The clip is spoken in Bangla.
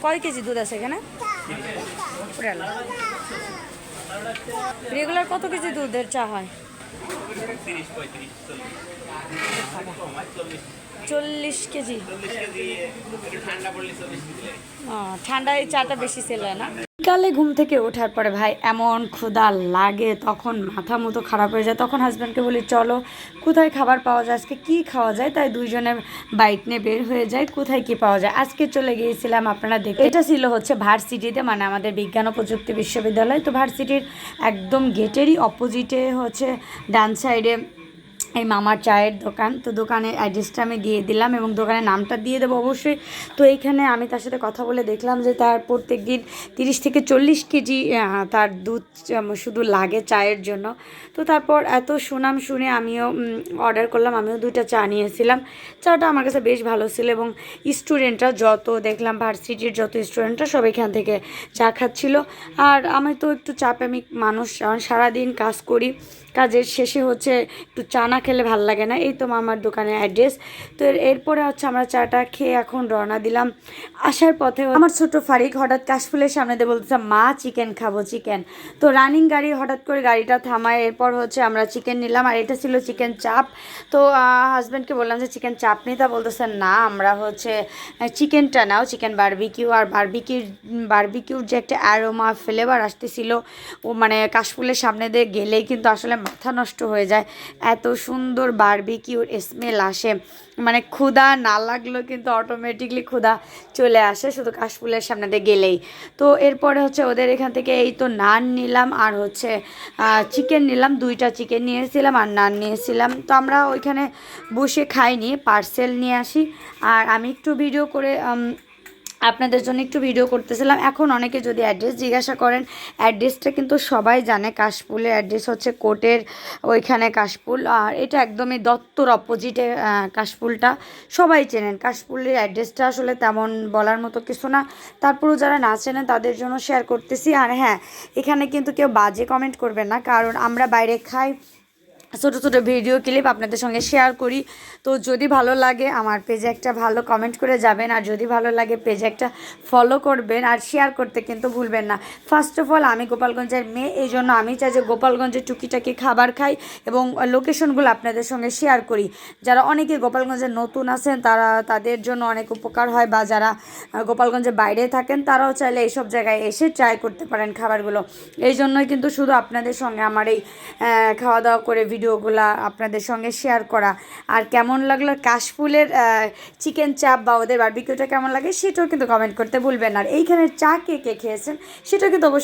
কয় কেজি দুধ আছে এখানে? রেগুলার কত কেজি দুধের চা হয়? 40 কেজি। ঠান্ডায় চাটা বেশি সেল হয় না। বিকালে ঘুম থেকে ওঠার পরে ভাই এমন ক্ষুধা লাগে, তখন মাথা মতো খারাপ হয়ে যায়। তখন হাজব্যান্ডকে বলি চলো কোথায় খাবার পাওয়া যায়, আজকে কি খাওয়া যায়। তাই দুইজনে বাইক নিয়ে বের হয়ে যায় কোথায় কি পাওয়া যায়। আজকে চলে গিয়েছিলাম, আপনারা দেখে, এটা ছিল হচ্ছে ভার্সিটিতে, মানে আমাদের বিজ্ঞান ও প্রযুক্তি বিশ্ববিদ্যালয়। তো ভার্সিটির একদম গেটেরই অপোজিটে হচ্ছে ডান সাইডে এই মামার চায়ের দোকান। তো দোকানের অ্যাড্রেসটা আমি দিয়ে দিলাম এবং দোকানের নামটা দিয়ে দেবো অবশ্যই। তো এইখানে আমি তার সাথে কথা বলে দেখলাম যে তার প্রত্যেক দিন 30 থেকে 40 কেজি তার দুধ শুধু লাগে চায়ের জন্য। তো তারপর এত সুনাম শুনে আমিও অর্ডার করলাম, আমিও 2টা চা নিয়েছিলাম। চাটা আমার কাছে বেশ ভালো ছিল এবং স্টুডেন্টরা যত দেখলাম, ভার্সিটির যত স্টুডেন্টরা সব এখান থেকে চা খাচ্ছিল। আর আমি তো একটু চাপ্যামিক মানুষ, সারাদিন কাজ করি, কাজের শেষে হচ্ছে একটু চা না খেলে ভাল লাগে না। এই তো মামার দোকানের অ্যাড্রেস। তো এরপরে হচ্ছে আমরা চাটা খেয়ে এখন রওনা দিলাম। আসার পথে আমার ছোট ফারিক হঠাৎ কাশফুলের সামনে দিয়ে বলতেছে মা চিকেন খাবো চিকেন। তো রানিং গাড়ি হঠাৎ করে গাড়িটা থামায়, এরপর হচ্ছে আমরা চিকেন নিলাম। আর এটা ছিল চিকেন চাপ। তো হাজব্যান্ডকে বললাম যে চিকেন চাপ নিতে, বলতেছে না আমরা হচ্ছে চিকেনটা নাও, চিকেন বারবিকিউ। আর বারবিকিউর যে একটা অ্যারোমা ফ্লেভার আসতেছিল, ও মানে কাশফুলের সামনে দিয়ে গেলেই কিন্তু আসলে মাথা নষ্ট হয়ে যায়, এত সুন্দর বারবিকিউর স্মেল আসে। মানে ক্ষুধা না লাগলেও কিন্তু অটোমেটিকলি ক্ষুধা চলে আসে শুধু কাশফুলের সামনে দিয়ে গেলেই। তো এরপরে হচ্ছে ওদের এখান থেকে এই তো নান নিলাম আর হচ্ছে চিকেন নিলাম, 2টা চিকেন নিয়েছিলাম আর নান নিয়েছিলাম। তো আমরা ওইখানে বসে খাইনি, পার্সেল নিয়ে আসি। আর আমি একটু ভিডিও করে আপনাদের জন্য একটু ভিডিও করতেছিলাম। এখন অনেকে যদি অ্যাড্রেস জিজ্ঞাসা করেন, অ্যাড্রেসটা কিন্তু সবাই জানে। কাশফুলের অ্যাড্রেস হচ্ছে কোর্টের ওইখানে কাশফুল, আর এটা একদমই দত্তর অপোজিটে কাশফুলটা, সবাই চেনেন। কাশফুলের অ্যাড্রেসটা আসলে তেমন বলার মতো কিছু না, তারপরেও যারা না চেনেন তাদের জন্য শেয়ার করতেছি। আর হ্যাঁ, এখানে কিন্তু কেউ বাজে কমেন্ট করবেন না, কারণ আমরা বাইরে খাই, ছোটো ছোটো ভিডিও ক্লিপ আপনাদের সঙ্গে শেয়ার করি। তো যদি ভালো লাগে আমার পেজে একটা ভালো কমেন্ট করে যাবেন, আর যদি ভালো লাগে পেজে একটা ফলো করবেন, আর শেয়ার করতে কিন্তু ভুলবেন না। ফার্স্ট অফ অল আমি গোপালগঞ্জের মেয়ে, এই জন্য আমি চাই যে গোপালগঞ্জের টুকিটাকি খাবার খাই এবং লোকেশনগুলো আপনাদের সঙ্গে শেয়ার করি। যারা অনেকে গোপালগঞ্জে নতুন আছেন তাদের জন্য অনেক উপকার হয়, বা যারা গোপালগঞ্জের বাইরে থাকেন তারাও চাইলে এইসব জায়গায় এসে ট্রাই করতে পারেন খাবারগুলো। এই জন্যই কিন্তু শুধু আপনাদের সঙ্গে আমার এই খাওয়া দাওয়া করে ভিডিওগুলো আপনাদের সঙ্গে শেয়ার করা। আর কেমন লাগলো কাশফুলের চিকেন চাপ বা ওদের বারবিকিউটা কেমন লাগে সেটাও কিন্তু কমেন্ট করতে ভুলবেন না। আর এইখানে চা কে কে খেয়েছেন সেটাও কিন্তু অবশ্যই